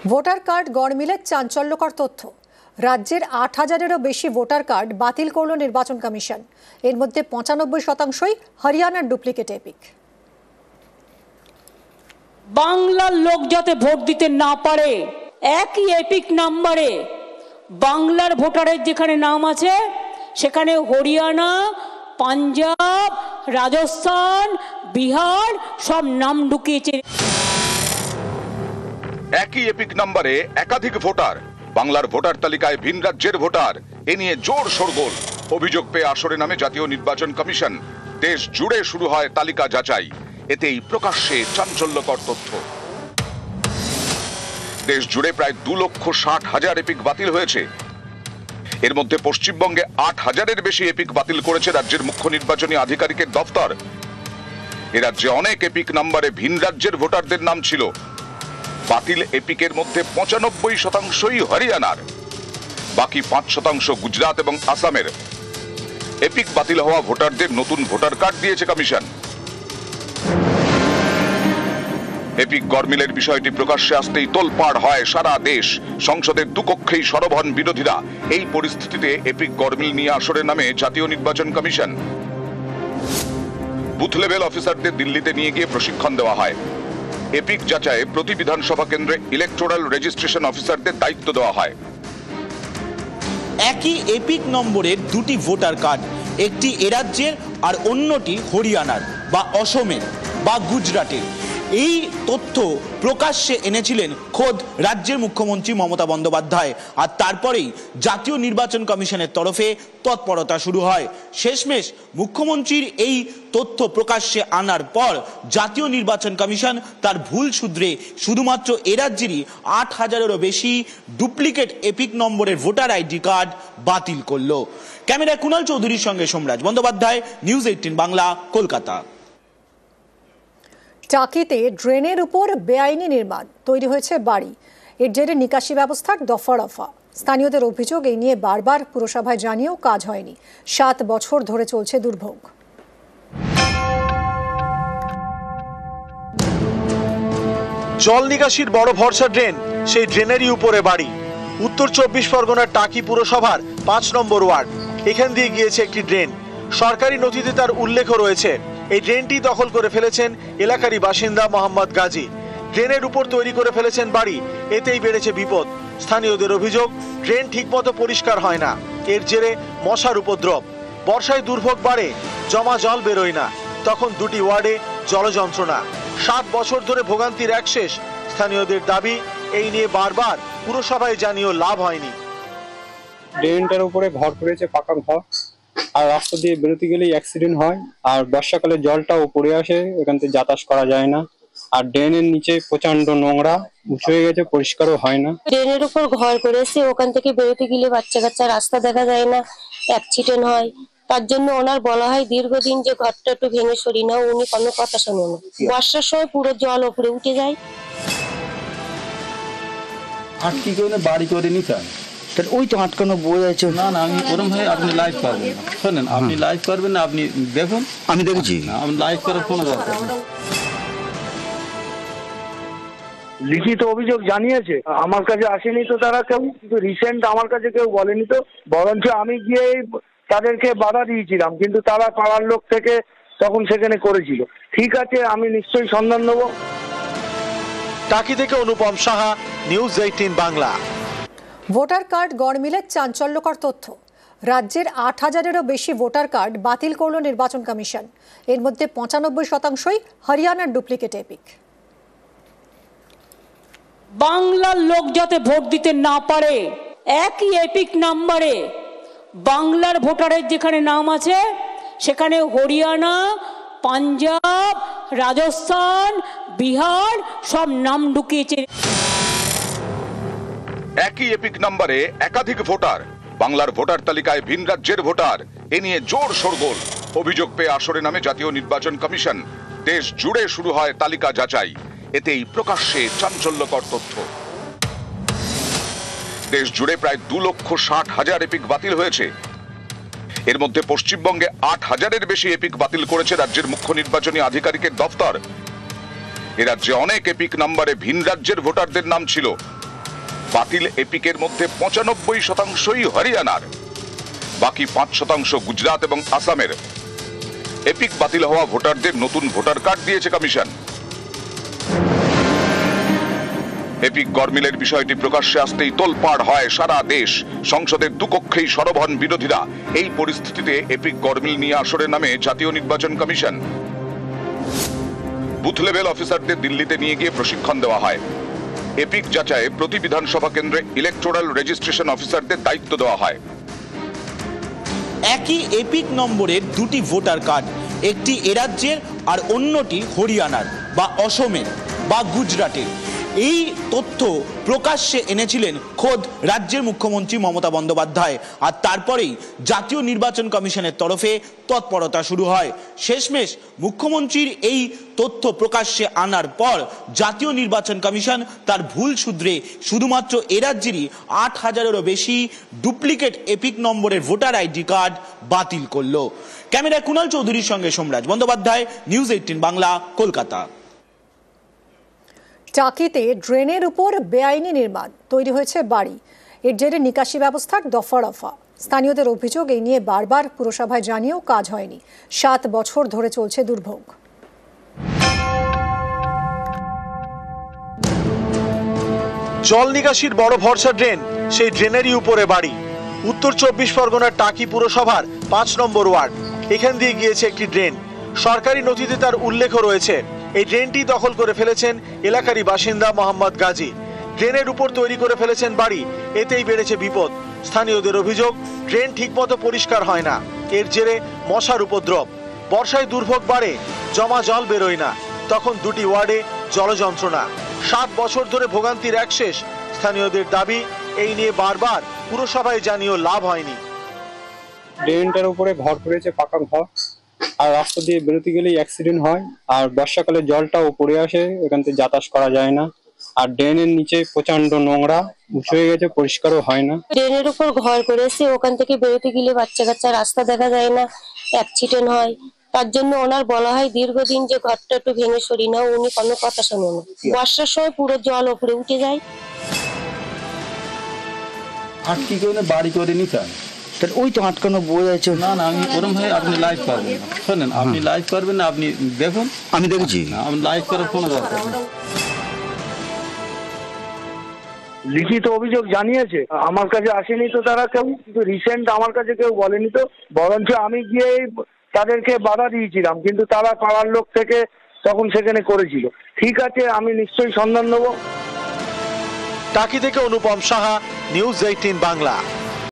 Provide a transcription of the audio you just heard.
Voter card গড়মিলে চাঞ্চল্যকর তথ্য। রাজ্যের ৮,০০০-এরও বেশি ভোটার কার্ড বাতিল করল নির্বাচন কমিশন। এর মধ্যে ৯৫%ই হরিয়ানার ডুপ্লিকেট এপিক। বাংলার লোক যাতে ভোট দিতে না পারে, একই এপিক নাম্বারে বাংলার ভোটারের যেখানে নাম আছে সেখানে হরিয়ানা, পাঞ্জাব, রাজস্থান, বিহার সব নাম ঢুকিয়েছে। একই এপিক নাম্বারে একাধিক ভোটার, বাংলার ভোটার তালিকায় ভিন রাজ্যের ভোটার, এ নিয়ে জোর শোরগোল। অভিযোগ পেয়ে আসরে নামে জাতীয় নির্বাচন কমিশন। দেশ জুড়ে শুরু হয় তালিকা যাচাই। এতেই প্রকাশ্যে চাঞ্চল্যকর তথ্য। দেশ জুড়ে প্রায় 2,60,000 এপিক বাতিল হয়েছে। এর মধ্যে পশ্চিমবঙ্গে 8,000-এর বেশি এপিক বাতিল করেছে রাজ্যের মুখ্য নির্বাচনী আধিকারিকের দফতর। এ রাজ্যে অনেক এপিক নাম্বারে ভিন রাজ্যের ভোটারদের নাম ছিল। বাতিল এপিকের মধ্যে 95%ই হরিয়ানার, বাকি 5% গুজরাট এবং আসামের। এপিক বাতিল হওয়া ভোটারদের নতুন ভোটার কার্ড দিয়েছে কমিশন। এপিক গড়মিলের বিষয়টি প্রকাশ্যে আসতেই তোলপাড় হয় সারা দেশ। সংসদের দুকক্ষেই সরব হন বিরোধীরা। এই পরিস্থিতিতে এপিক গড়মিল নিয়ে আসরে নামে জাতীয় নির্বাচন কমিশন। বুথ লেভেল অফিসারদের দিল্লিতে নিয়ে গিয়ে প্রশিক্ষণ দেওয়া হয়। এপিক যাচাইয়ে প্রতি বিধানসভা কেন্দ্রে ইলেকটোরাল রেজিস্ট্রেশন অফিসারদের দায়িত্ব দেওয়া হয়। একই এপিক নম্বরের দুটি ভোটার কার্ড, একটি এ রাজ্যের আর অন্যটি হরিয়ানার বা অসমের বা গুজরাটের। এই তথ্য প্রকাশ্যে এনেছিলেন খোদ রাজ্যের মুখ্যমন্ত্রী মমতা বন্দ্যোপাধ্যায়। আর তারপরেই জাতীয় নির্বাচন কমিশনের তরফে তৎপরতা শুরু হয়। শেষমেশ মুখ্যমন্ত্রীর এই তথ্য প্রকাশ্যে আনার পর জাতীয় নির্বাচন কমিশন তার ভুল শুধরে শুধুমাত্র এ রাজ্যেরই 8,000-এরও বেশি ডুপ্লিকেট এপিক নম্বরের ভোটার আইডি কার্ড বাতিল করল। ক্যামেরায় কুণাল চৌধুরীর সঙ্গে সোমরাজ বন্দ্যোপাধ্যায়, নিউজ 18 বাংলা, কলকাতা। টাকিতে ড্রেনের উপর বেআইনি নির্মাণ, তৈরি হয়েছে বাড়ি। এর জেরে নিকাশি ব্যবস্থার দফা। স্থানীয়দের অভিযোগ, এই নিয়ে বারবার পুরসভায় জানিয়েও কাজ হয়নি। 7 বছর ধরে চলছে দুর্ভোগ। জল নিকাশির বড় ভরসা ড্রেন, সেই ড্রেনেরই উপরে বাড়ি। উত্তর 24 পরগনার টাকি পুরসভার 5 নম্বর ওয়ার্ড। এখান দিয়ে গিয়েছে একটি ড্রেন। সরকারি নথিতে তার উল্লেখও রয়েছে। এই ড্রেনটি দখল করে ফেলেছেন এলাকারই বাসিন্দা মোহাম্মদ গাজী। ড্রেনের উপর তৈরি করে ফেলেছেন বাড়ি। এতেই বেড়েছে বিপদ। স্থানীয়দের অভিযোগ, ড্রেন ঠিকমতো পরিষ্কার হয় না। এর জেরে মশার উপদ্রব। বর্ষায় দুর্ভোগ বাড়ে, জমা জল বেরোয় না। তখন দুটি ওয়ার্ডে জলযন্ত্রণা। 7 বছর ধরে ভোগান্তির এক শেষ। স্থানীয়দের দাবি, এই নিয়ে বারবার পুরসভায় জানিয়েও লাভ হয়নি। ড্রেনটার উপরে ঘর করেছে, পাকা ঘর, আর রাস্তা দিয়ে বেরোতে গেলেই অ্যাক্সিডেন্ট হয়। আর বর্ষাকালে জলটাও পড়ে আসে, এখান থেকে যাতায়াত করা যায় না। আর ড্রেনের নিচে প্রচন্ড নোংরা, উঁচু হয়ে গেছে, পরিষ্কারও হয় না। ড্রেনের উপর ঘর করেছে, ওখান থেকে বেরোতে গেলে বাচ্চা কাচ্চা রাস্তা দেখা যায় না, অ্যাক্সিডেন্ট হয়। তার জন্য ওনার বলা হয় দীর্ঘদিন যে ঘরটা একটু ভেঙে সরি না, উনি কোনো কথা শোনে না। বর্ষার সময় পুরো জল উপরে উঠে যায়। আটকে কেউ বাড়ি করে নিতে হয়, ওই তো আটকানো বই আছে। না না, আমি ওরম ভাই আপনি লাইভ করবেন না। শোনেন, আপনি লাইভ করবেন না, আপনি দেখুন। আমি দেখেছি, আমি লাইভ করার কোনো দরকার নেই। লিখিত অভিযোগ জানিয়েছে, আমার কাছে আসেনি তো তারা কেউ, কিন্তু রিসেন্ট আমার কাছে কেউ বলেনি তো। বরঞ্চ আমি গিয়ে তাদেরকে বাধা দিয়েছিলাম, কিন্তু তারা পাড়ার লোক থেকে তখন সেখানে করেছিল। ঠিক আছে, আমি নিশ্চয়ই সন্ধান নেব। টাকি থেকে Anupam Saha, news 18 Bangla. Voter card গড়মিলে চাঞ্চল্যকর তথ্য। রাজ্যের 8,000-এরও বেশি ভোটার কার্ড বাতিল করল নির্বাচন কমিশন। এর মধ্যে 95%ই হরিয়ানার ডুপ্লিকেট এপিক। বাংলার লোক যাতে ভোট দিতে না পারে, একই এপিক নাম্বারে বাংলার ভোটারের যেখানে নাম আছে সেখানে হরিয়ানা, পাঞ্জাব, রাজস্থান, বিহার সব নাম ঢুকিয়েছে। একই এপিক নাম্বারে একাধিক ভোটার, বাংলার ভোটার তালিকায় ভিন রাজ্যের ভোটার, এ নিয়ে জোর শোরগোল। অভিযোগ পেয়ে আসরে নামে জাতীয় নির্বাচন কমিশন। দেশ জুড়ে শুরু হয় তালিকা যাচাই। এতেই প্রকাশ্যে চাঞ্চল্যকর তথ্য। দেশ জুড়ে প্রায় 2,60,000 এপিক বাতিল হয়েছে। এর মধ্যে পশ্চিমবঙ্গে 8,000-এর বেশি এপিক বাতিল করেছে রাজ্যের মুখ্য নির্বাচনী আধিকারিকের দফতর। এ রাজ্যে অনেক এপিক নাম্বারে ভিন রাজ্যের ভোটারদের নাম ছিল। বাতিল এপিকের মধ্যে 95%ই হরিয়ানার, বাকি 5% গুজরাট এবং আসামের। এপিক বাতিল হওয়া ভোটারদের নতুন ভোটার কার্ড দিয়েছে কমিশন। এপিক গড়মিলের বিষয়টি প্রকাশ্যে আসতেই তোলপাড় হয় সারা দেশ। সংসদের দুকক্ষেই সরব হন বিরোধীরা। এই পরিস্থিতিতে এপিক গড়মিল নিয়ে আসরে নামে জাতীয় নির্বাচন কমিশন। বুথ লেভেল অফিসারদের দিল্লিতে নিয়ে গিয়ে প্রশিক্ষণ দেওয়া হয়। এপিক যাচাইয়ে প্রতি বিধানসভা কেন্দ্রে ইলেকটোরাল রেজিস্ট্রেশন অফিসারদের দায়িত্ব দেওয়া হয়। একই এপিক নম্বরের দুটি ভোটার কার্ড, একটি এরাজ্যের আর অন্যটি হরিয়ানার বা অসমের বা গুজরাটের। এই তথ্য প্রকাশ্যে এনেছিলেন খোদ রাজ্যের মুখ্যমন্ত্রী মমতা বন্দ্যোপাধ্যায়। আর তারপরেই জাতীয় নির্বাচন কমিশনের তরফে তৎপরতা শুরু হয়। শেষমেশ মুখ্যমন্ত্রীর এই তথ্য প্রকাশ্যে আনার পর জাতীয় নির্বাচন কমিশন তার ভুল শুধরে শুধুমাত্র এ রাজ্যেরই 8,000-এরও বেশি ডুপ্লিকেট এপিক নম্বরের ভোটার আইডি কার্ড বাতিল করলো। ক্যামেরায় কুণাল চৌধুরীর সঙ্গে সোমরাজ বন্দ্যোপাধ্যায়, নিউজ 18 বাংলা, কলকাতা। টাকিতে ড্রেনের উপর বেআইনি নির্মাণ, তৈরি হয়েছে বাড়ি। এর জেরে নিকাশি ব্যবস্থার দফা। স্থানীয়দের অভিযোগ, এই নিয়ে বারবার পুরসভায় জানিয়েও কাজ হয়নি। 7 বছর ধরে চলছে দুর্ভোগ। জল নিকাশির বড় ভরসা ড্রেন, সেই ড্রেনেরই উপরে বাড়ি। উত্তর 24 পরগনার টাকি পুরসভার 5 নম্বর ওয়ার্ড। এখান দিয়ে গিয়েছে একটি ড্রেন। সরকারি নথিতে তার উল্লেখ রয়েছে। এই ড্রেনটি দখল করে ফেলেছেন এলাকারই বাসিন্দা মোহাম্মদ গাজী। ড্রেনের উপর তৈরি করে ফেলেছেন বাড়ি। এতেই বেড়েছে বিপদ। স্থানীয়দের অভিযোগ, ড্রেন ঠিকমতো পরিষ্কার হয় না। এর জেরে মশার উপদ্রব। বর্ষায় দুর্ভোগ বাড়ে, জমা জল বেরোয় না। তখন দুটি ওয়ার্ডে জলযন্ত্রণা। 7 বছর ধরে ভোগান্তির এক শেষ। স্থানীয়দের দাবি, এই নিয়ে বারবার পুরসভায় জানিয়েও লাভ হয়নি। ড্রেনটার উপরে ঘর করেছে, পাকা ঘর, আর রাস্তা দিয়ে বেরোতে গেলেই অ্যাক্সিডেন্ট হয়। আর বর্ষাকালে জলটা উপরে আসে, এখান থেকে যাতায়াত করা যায় না। আর ড্রেনের নিচে প্রচন্ড নোংরা, উঁচু হয়ে গেছে, পরিষ্কারও হয় না। ড্রেনের উপর ঘর করেছে, ওখান থেকে বেরোতে গেলে বাচ্চা কাচ্চা রাস্তা দেখা যায় না, অ্যাক্সিডেন্ট হয়। তার জন্য ওনার বলা হয় দীর্ঘদিন যে ঘরটা একটু ভেঙে সরি না, উনি কোনো কথা শোনেন না। বর্ষার সময় পুরো জল উপরে উঠে যায়। আর কি করে বাড়ি করে নিতাম, ওই তো আটকানো বই আছে। না আমি ওরম ভাই আপনি লাইভ পারবেন না। শোনেন, আপনি লাইভ পারবেন না, আপনি দেখুন। আমি দেখেছি, আপনি লাইভ করার কোনো দরকার নেই। লিখিত অভিযোগ জানিয়েছে, আমার কাছে আসেনি তো তারা কেউ, কিন্তু রিসেন্ট আমার কাছে কেউ বলেনি তো। বরঞ্চ আমি গিয়ে তাদেরকে বাধা দিয়েছিলাম, কিন্তু তারা পাড়ার লোক থেকে তখন সেখানে করেছিল। ঠিক আছে, আমি নিশ্চয়ই সন্ধান নেব। টাকি থেকে অনুপম সাহা, নিউজ 18 বাংলা।